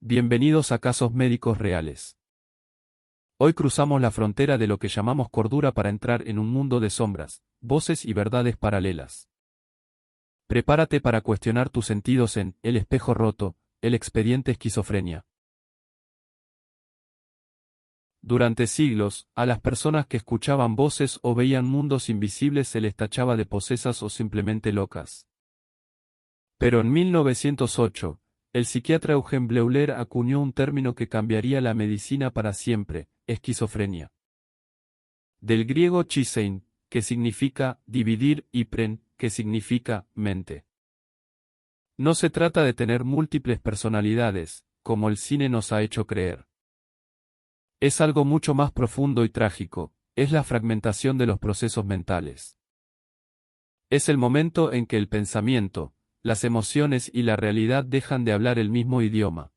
Bienvenidos a Casos Médicos Reales. Hoy cruzamos la frontera de lo que llamamos cordura para entrar en un mundo de sombras, voces y verdades paralelas. Prepárate para cuestionar tus sentidos en El espejo roto, el expediente esquizofrenia. Durante siglos, a las personas que escuchaban voces o veían mundos invisibles se les tachaba de posesas o simplemente locas. Pero en 1908, el psiquiatra Eugen Bleuler acuñó un término que cambiaría la medicina para siempre: esquizofrenia. Del griego chisein, que significa dividir, y pren, que significa mente. No se trata de tener múltiples personalidades, como el cine nos ha hecho creer. Es algo mucho más profundo y trágico, es la fragmentación de los procesos mentales. Es el momento en que el pensamiento, las emociones y la realidad dejan de hablar el mismo idioma.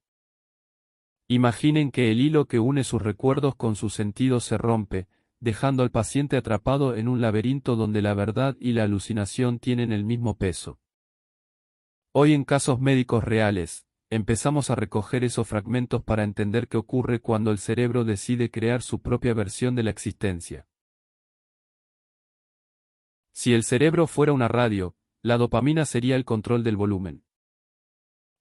Imaginen que el hilo que une sus recuerdos con sus sentidos se rompe, dejando al paciente atrapado en un laberinto donde la verdad y la alucinación tienen el mismo peso. Hoy en Casos Médicos Reales, empezamos a recoger esos fragmentos para entender qué ocurre cuando el cerebro decide crear su propia versión de la existencia. Si el cerebro fuera una radio, la dopamina sería el control del volumen.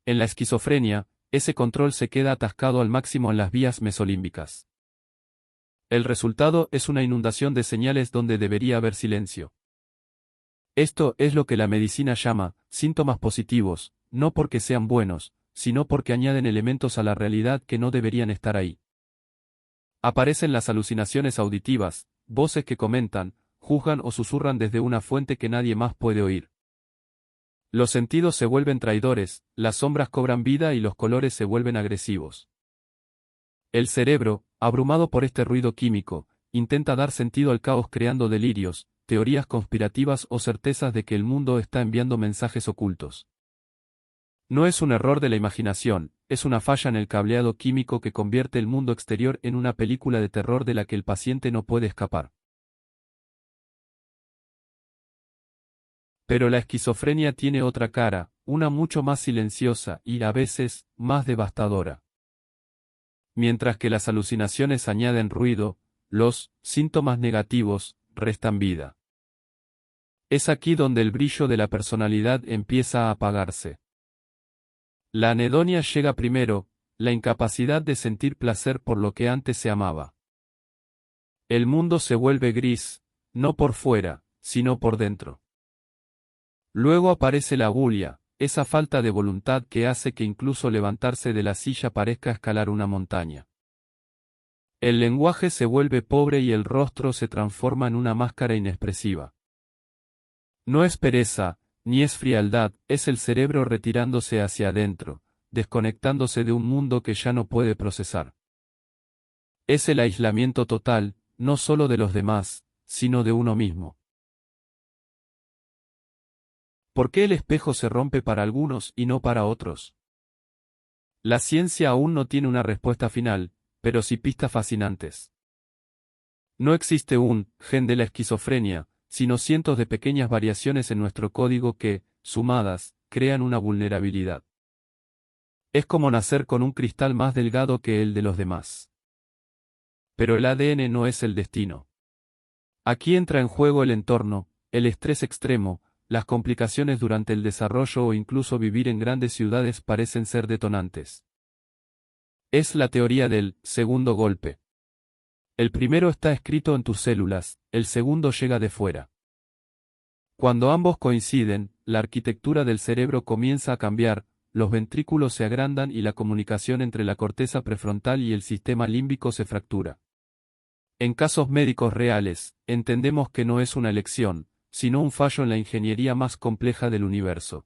En la esquizofrenia, ese control se queda atascado al máximo en las vías mesolímbicas. El resultado es una inundación de señales donde debería haber silencio. Esto es lo que la medicina llama síntomas positivos, no porque sean buenos, sino porque añaden elementos a la realidad que no deberían estar ahí. Aparecen las alucinaciones auditivas, voces que comentan, juzgan o susurran desde una fuente que nadie más puede oír. Los sentidos se vuelven traidores, las sombras cobran vida y los colores se vuelven agresivos. El cerebro, abrumado por este ruido químico, intenta dar sentido al caos creando delirios, teorías conspirativas o certezas de que el mundo está enviando mensajes ocultos. No es un error de la imaginación, es una falla en el cableado químico que convierte el mundo exterior en una película de terror de la que el paciente no puede escapar. Pero la esquizofrenia tiene otra cara, una mucho más silenciosa y, a veces, más devastadora. Mientras que las alucinaciones añaden ruido, los síntomas negativos restan vida. Es aquí donde el brillo de la personalidad empieza a apagarse. La anedonia llega primero, la incapacidad de sentir placer por lo que antes se amaba. El mundo se vuelve gris, no por fuera, sino por dentro. Luego aparece la bulia, esa falta de voluntad que hace que incluso levantarse de la silla parezca escalar una montaña. El lenguaje se vuelve pobre y el rostro se transforma en una máscara inexpresiva. No es pereza, ni es frialdad, es el cerebro retirándose hacia adentro, desconectándose de un mundo que ya no puede procesar. Es el aislamiento total, no solo de los demás, sino de uno mismo. ¿Por qué el espejo se rompe para algunos y no para otros? La ciencia aún no tiene una respuesta final, pero sí pistas fascinantes. No existe un gen de la esquizofrenia, sino cientos de pequeñas variaciones en nuestro código que, sumadas, crean una vulnerabilidad. Es como nacer con un cristal más delgado que el de los demás. Pero el ADN no es el destino. Aquí entra en juego el entorno, el estrés extremo, las complicaciones durante el desarrollo o incluso vivir en grandes ciudades parecen ser detonantes. Es la teoría del segundo golpe. El primero está escrito en tus células, el segundo llega de fuera. Cuando ambos coinciden, la arquitectura del cerebro comienza a cambiar, los ventrículos se agrandan y la comunicación entre la corteza prefrontal y el sistema límbico se fractura. En casos médicos reales, entendemos que no es una elección, sino un fallo en la ingeniería más compleja del universo.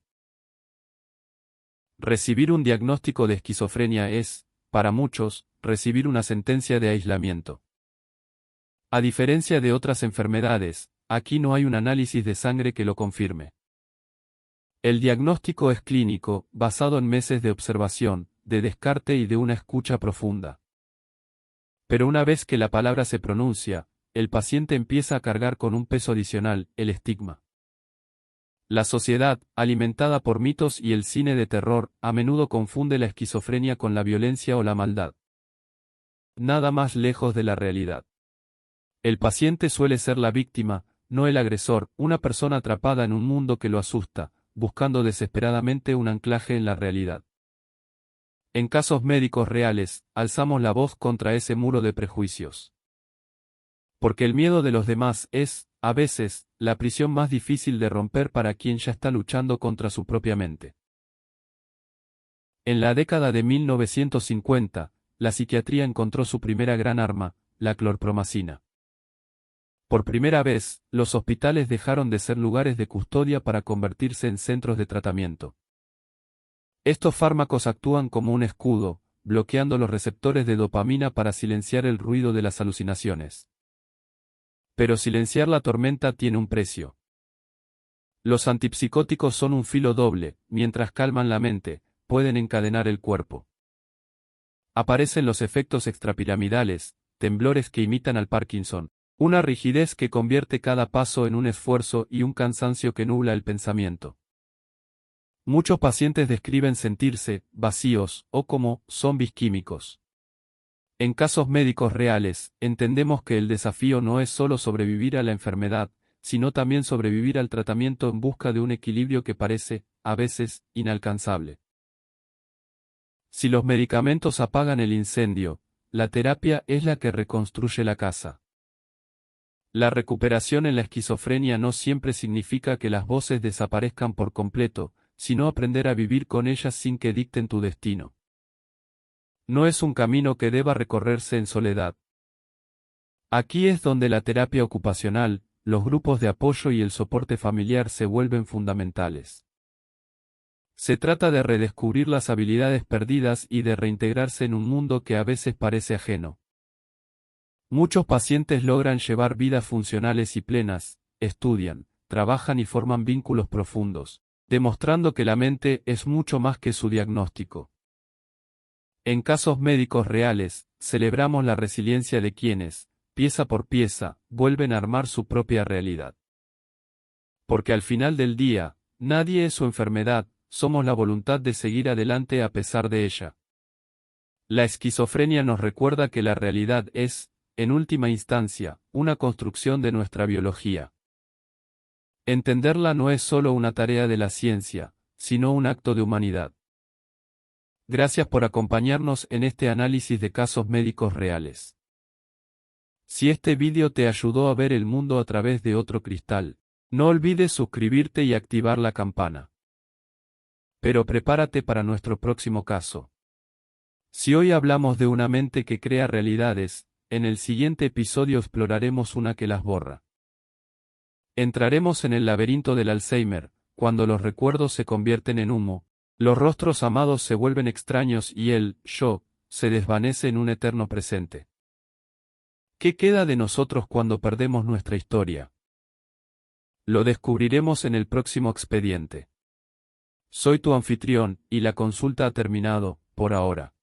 Recibir un diagnóstico de esquizofrenia es, para muchos, recibir una sentencia de aislamiento. A diferencia de otras enfermedades, aquí no hay un análisis de sangre que lo confirme. El diagnóstico es clínico, basado en meses de observación, de descarte y de una escucha profunda. Pero una vez que la palabra se pronuncia, el paciente empieza a cargar con un peso adicional, el estigma. La sociedad, alimentada por mitos y el cine de terror, a menudo confunde la esquizofrenia con la violencia o la maldad. Nada más lejos de la realidad. El paciente suele ser la víctima, no el agresor, una persona atrapada en un mundo que lo asusta, buscando desesperadamente un anclaje en la realidad. En casos médicos reales, alzamos la voz contra ese muro de prejuicios. Porque el miedo de los demás es, a veces, la prisión más difícil de romper para quien ya está luchando contra su propia mente. En la década de 1950, la psiquiatría encontró su primera gran arma, la clorpromacina. Por primera vez, los hospitales dejaron de ser lugares de custodia para convertirse en centros de tratamiento. Estos fármacos actúan como un escudo, bloqueando los receptores de dopamina para silenciar el ruido de las alucinaciones. Pero silenciar la tormenta tiene un precio. Los antipsicóticos son un filo doble, mientras calman la mente, pueden encadenar el cuerpo. Aparecen los efectos extrapiramidales, temblores que imitan al Parkinson, una rigidez que convierte cada paso en un esfuerzo y un cansancio que nubla el pensamiento. Muchos pacientes describen sentirse vacíos o como zombis químicos. En casos médicos reales, entendemos que el desafío no es solo sobrevivir a la enfermedad, sino también sobrevivir al tratamiento en busca de un equilibrio que parece, a veces, inalcanzable. Si los medicamentos apagan el incendio, la terapia es la que reconstruye la casa. La recuperación en la esquizofrenia no siempre significa que las voces desaparezcan por completo, sino aprender a vivir con ellas sin que dicten tu destino. No es un camino que deba recorrerse en soledad. Aquí es donde la terapia ocupacional, los grupos de apoyo y el soporte familiar se vuelven fundamentales. Se trata de redescubrir las habilidades perdidas y de reintegrarse en un mundo que a veces parece ajeno. Muchos pacientes logran llevar vidas funcionales y plenas, estudian, trabajan y forman vínculos profundos, demostrando que la mente es mucho más que su diagnóstico. En casos médicos reales, celebramos la resiliencia de quienes, pieza por pieza, vuelven a armar su propia realidad. Porque al final del día, nadie es su enfermedad, somos la voluntad de seguir adelante a pesar de ella. La esquizofrenia nos recuerda que la realidad es, en última instancia, una construcción de nuestra biología. Entenderla no es solo una tarea de la ciencia, sino un acto de humanidad. Gracias por acompañarnos en este análisis de casos médicos reales. Si este vídeo te ayudó a ver el mundo a través de otro cristal, no olvides suscribirte y activar la campana. Pero prepárate para nuestro próximo caso. Si hoy hablamos de una mente que crea realidades, en el siguiente episodio exploraremos una que las borra. Entraremos en el laberinto del Alzheimer, cuando los recuerdos se convierten en humo, los rostros amados se vuelven extraños y el yo se desvanece en un eterno presente. ¿Qué queda de nosotros cuando perdemos nuestra historia? Lo descubriremos en el próximo expediente. Soy tu anfitrión, y la consulta ha terminado, por ahora.